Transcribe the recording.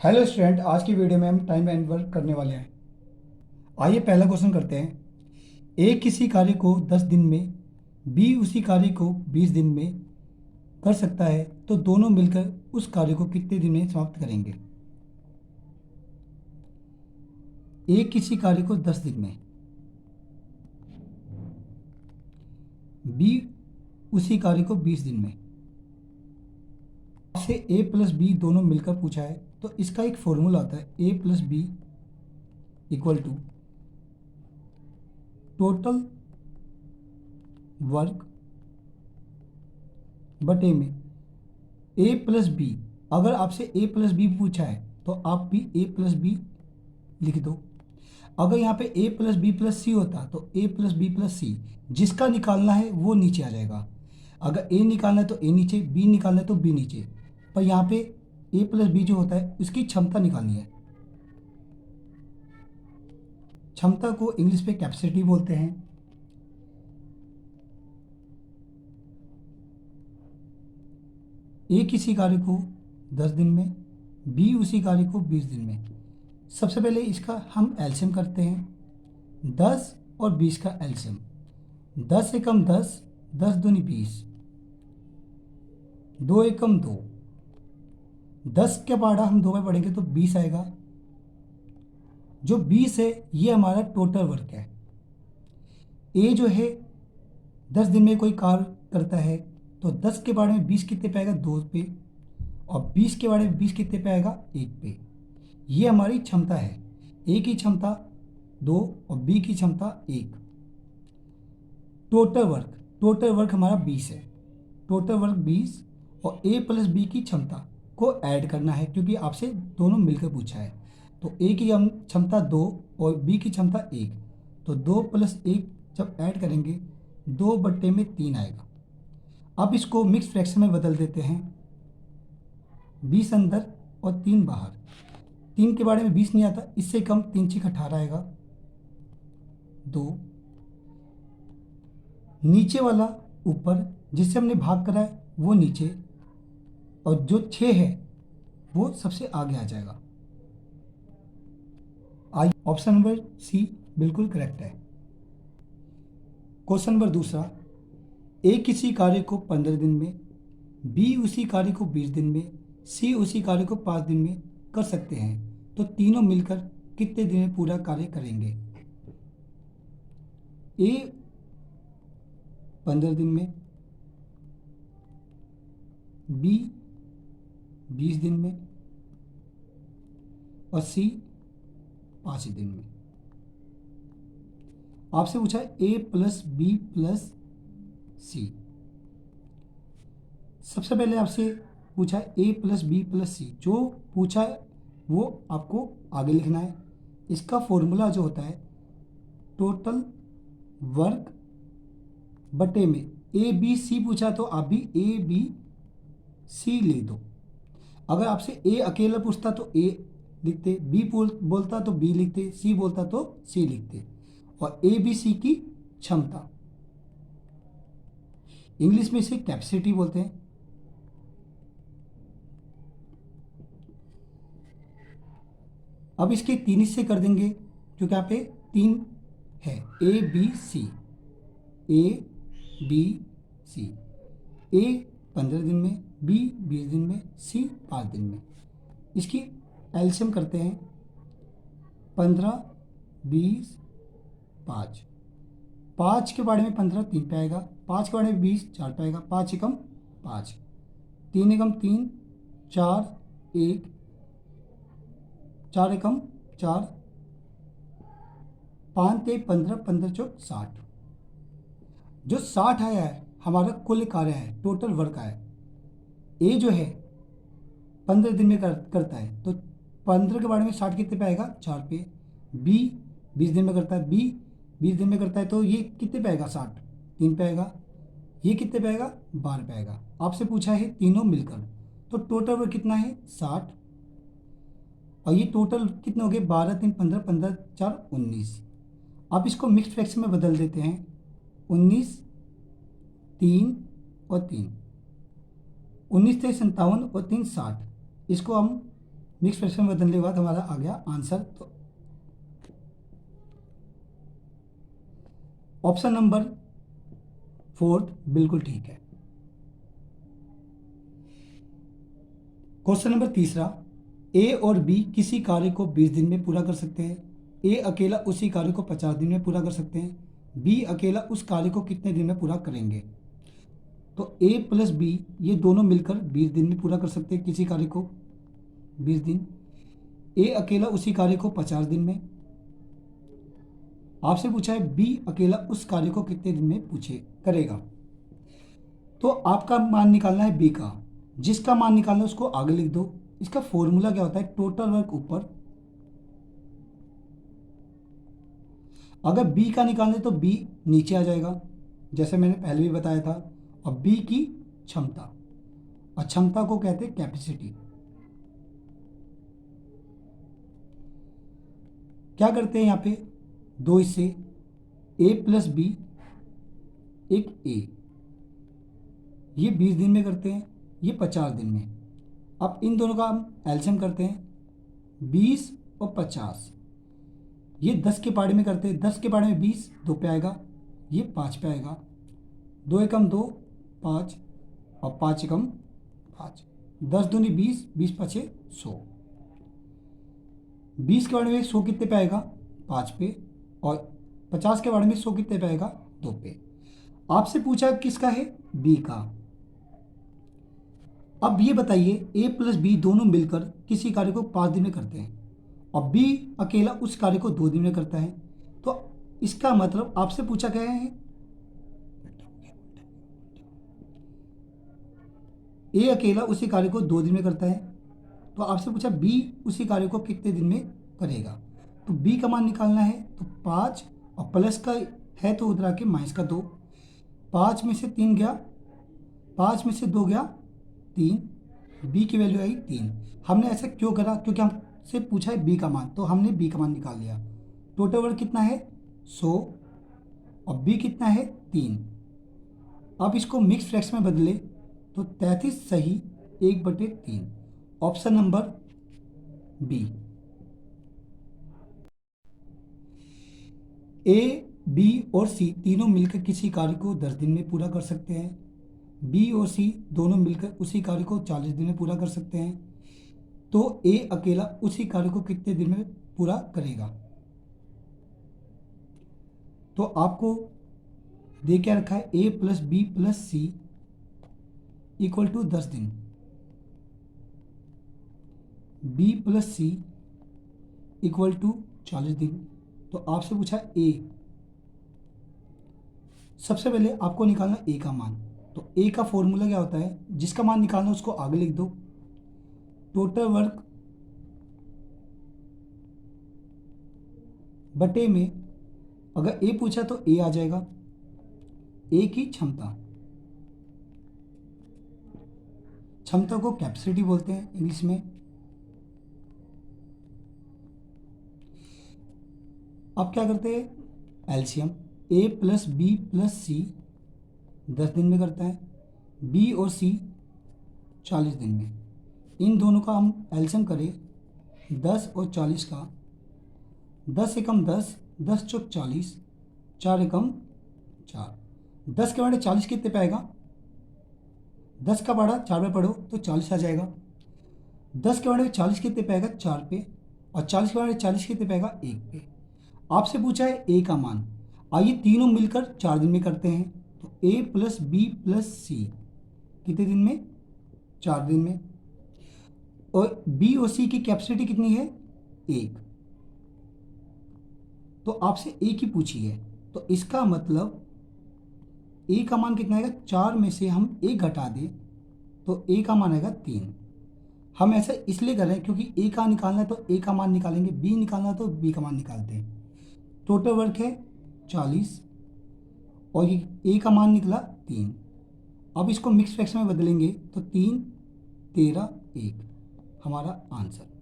Hello student, आज की video में हम टाइम एंड वर्क करने वाले हैं। आइए पहला क्वेश्चन करते हैं। ए किसी कार्य को 10 दिन में, बी उसी कार्य को 20 दिन में कर सकता है, तो दोनों मिलकर उस कार्य को कितने दिन में समाप्त करेंगे। ए किसी कार्य को 10 दिन में, बी उसी कार्य को 20 दिन में। आपसे ए प्लस बी दोनों मिलकर पूछा है, तो इसका एक फॉर्मूला आता है A plus B equal to total work बटे में ए प्लस बी। अगर आपसे ए प्लस बी पूछा है तो आप भी ए प्लस बी लिख दो। अगर यहाँ पे ए प्लस बी प्लस सी होता तो ए प्लस बी प्लस सी, जिसका निकालना है वो नीचे आ जाएगा। अगर ए निकालना है तो ए नीचे, बी निकालना है तो बी नीचे। पर यहाँ पे ए प्लस बी जो होता है उसकी क्षमता निकालनी है। क्षमता को इंग्लिश में कैपेसिटी बोलते हैं। ए किसी कार्य को 10 दिन में, बी उसी कार्य को 20 दिन में। सबसे पहले इसका हम एलसीएम करते हैं। 10 और 20 का एलसीएम, 10 एकम 10, 10 दूनी 20, 2 एकम 2। 10 के पहाड़ा हम 2 में पढ़ेंगे तो 20 आएगा। जो 20 है ये हमारा टोटल वर्क है। ए जो है 10 दिन में कोई कार्य करता है, तो 10 के बारे में 20 कितने पे आएगा, 2 पे। और 20 के बारे में 20 कितने पे आएगा, 1 पे। ये हमारी क्षमता है। ए की क्षमता 2 और बी की क्षमता 1। टोटल वर्क हमारा 20 है। टोटल वर्क 20 और ए प्लस बी की क्षमता को ऐड करना है, क्योंकि आपसे दोनों मिलकर पूछा है। तो ए की हम क्षमता 2 और बी की क्षमता 1, तो 2 प्लस 1 जब ऐड करेंगे 2 बट्टे में 3 आएगा। अब इसको मिक्स फ्रैक्शन में बदल देते हैं। 20 अंदर और 3 बाहर। 3 के बारे में 20 नहीं आता, इससे कम 3 6 18 आएगा। 2 नीचे वाला ऊपर, जिससे हमने भाग करा है वो नीचे, और जो 6 है वो सबसे आगे आ जाएगा। आई ऑप्शन नंबर सी बिल्कुल करेक्ट है। क्वेश्चन नंबर दूसरा। ए किसी कार्य को 15 दिन में, बी उसी कार्य को 20 दिन में, सी उसी कार्य को 5 दिन में कर सकते हैं, तो तीनों मिलकर कितने दिन में पूरा कार्य करेंगे। ए 15 दिन में, बी 20 दिन में और सी 5 दिन में। आपसे पूछा ए प्लस बी प्लस सी। सबसे पहले आपसे पूछा ए प्लस बी प्लस सी। जो पूछा है वो आपको आगे लिखना है। इसका फॉर्मूला जो होता है टोटल वर्क बटे में ए बी सी। पूछा तो आप भी ए बी सी लिख दो। अगर आपसे ए अकेला पूछता तो ए लिखते, बी बोलता तो बी लिखते, सी बोलता तो सी लिखते। और ए बी सी की क्षमता, इंग्लिश में इसे कैपेसिटी बोलते हैं। अब इसके 3 हिस्से कर देंगे, क्योंकि यहाँ पे 3 है। A B C, A B C. ए 15 दिन में, बी 20 दिन में, सी 5 दिन में। इसकी एलसीएम करते हैं। 15 20 5। 5 के बारे में 15 3 पे आएगा, 5 के बारे में 20 4 पे आएगा, 5 एकम 5, 3 एकम 3, 4 1, 4 एकम 4, 5 ते 15, 15 चौक 60। जो 60 आया है हमारा कुल कार्य है, टोटल वर्क आया। ए जो है 15 दिन में करता है, तो 15 के बारे में 60 कितने पे आएगा, 4 पे। बी 20 दिन में करता है, बी 20 दिन में करता है, तो ये कितने पे आएगा, 60 3 पे आएगा। ये कितने पे आएगा, 12 पे आएगा। आपसे पूछा है तीनों मिलकर, तो टोटल वर्क कितना है, 60। और ये टोटल कितने हो गए, 12 3 15, 15 4 19। आप इसको मिक्स फ्रैक्शन में बदल देते हैं। 19 3 और 3, 19 थे 57 और 3 60। इसको हम मिक्स फ्रैक्शन में बदलने के बाद हमारा आ गया आंसर। तो ऑप्शन नंबर 4 बिल्कुल ठीक है। क्वेश्चन नंबर 3, ए और बी किसी कार्य को 20 दिन में पूरा कर सकते हैं। ए अकेला उसी कार्य को 50 दिन में पूरा कर सकते हैं। बी अकेला उस कार्य को कितने दिन में पूरा करेंगे। तो ए प्लस बी ये दोनों मिलकर 20 दिन में पूरा कर सकते हैं किसी कार्य को 20 दिन। ए अकेला उसी कार्य को 50 दिन में। आपसे पूछा है बी अकेला उस कार्य को कितने दिन में करेगा। तो आपका मान निकालना है बी का। जिसका मान निकालना है उसको आगे लिख दो। इसका फॉर्मूला क्या होता है, टोटल वर्क ऊपर, अगर बी का निकालना है तो बी नीचे आ जाएगा जैसे मैंने पहले भी बताया था। और बी की क्षमता, और क्षमता को कहते हैं कैपेसिटी। क्या करते हैं यहाँ पे, दो इससे ए प्लस बी एक ए, ये 20 दिन में करते हैं, ये 50 दिन में। अब इन दोनों का हम एलसीएम करते हैं, 20 और 50, ये 10 के पाड़े में करते हैं। 10 के पाड़े में 20 2 पे आएगा, ये 5 पे आएगा। 2 एकम 2 5 और 5 एकम 5, 10 दूनी 20, 20 पचे 100। 20 के बारे में 100 कितने पे आएगा, 5 पे। और 50 के बारे में 100 कितने पे आएगा, 2 पे। आपसे पूछा किसका है, बी का। अब ये बताइए ए प्लस बी दोनों मिलकर किसी कार्य को 5 दिन में करते हैं और बी अकेला उस कार्य को 2 दिन में करता है। तो इसका मतलब आपसे पूछा क्या है, ए अकेला उसी कार्य को 2 दिन में करता है, तो आपसे पूछा बी उसी कार्य को कितने दिन में करेगा। तो बी का मान निकालना है, तो 5 और प्लस का है तो उधर आके माइनस का 2। 5 में से 3 गया, 5 में से 2 गया 3, बी की वैल्यू आई 3। हमने ऐसा क्यों करा, क्योंकि हमसे पूछा है बी का मान, तो हमने बी का मान निकाल लिया। टोटल वर्क कितना है 100 और बी कितना है 3। अब इसको मिक्स फ्रैक्शन में बदले तो 33 सही 1/3। Option number B. A, B और सी तीनों मिलकर किसी कार्य को 10 दिन में पूरा कर सकते हैं। बी और सी दोनों मिलकर उसी कार्य को 40 दिन में पूरा कर सकते हैं। तो ए अकेला उसी कार्य को कितने दिन में पूरा करेगा। तो आपको दे क्या रखा है, A plus B plus C equal to 10 दिन, B plus C equal to 40 दिन। तो आपसे पूछा ए, सबसे पहले आपको निकालना ए का मान। तो ए का फॉर्मूला क्या होता है, जिसका मान निकालना उसको आगे लिख दो। टोटल वर्क बटे में, अगर ए पूछा तो ए आ जाएगा, ए की क्षमता, क्षमता को कैपेसिटी बोलते हैं इंग्लिश में। अब क्या करते हैं, एलसीएम, ए प्लस बी प्लस सी 10 दिन में करता है, बी और सी 40 दिन में। इन दोनों का हम एलसीएम करें 10 और 40 का, 10 एकम 10, 10 चौक 40, 4 एकम 4। 10 के बारे 40 कितने पे आएगा, 10 का बाड़ा 4 पे पढ़ो तो 40 आ जाएगा। 10 के बारे में 40 कितने पे आएगा, 4 पे। और 40 के बारे में 40 कितने पे आएगा, 1 पे। आपसे पूछा है ए का मान, आइए तीनों मिलकर 4 दिन में करते हैं। तो ए प्लस बी प्लस सी कितने दिन में, 4 दिन में। और बी और सी की कैपेसिटी कितनी है, 1। तो आपसे ए की पूछी है, तो इसका मतलब ए का मान कितना आएगा, 4 में से हम 1 घटा दें तो ए का मान आएगा 3। हम ऐसा इसलिए कर रहे हैं क्योंकि ए का निकालना है तो ए का मान निकालेंगे, बी निकालना है तो बी का मान निकालते हैं। टोटल वर्क है 40 और ये ए का मान निकला 3। अब इसको मिक्स फ्रैक्शन में बदलेंगे तो 3 13 1 हमारा आंसर।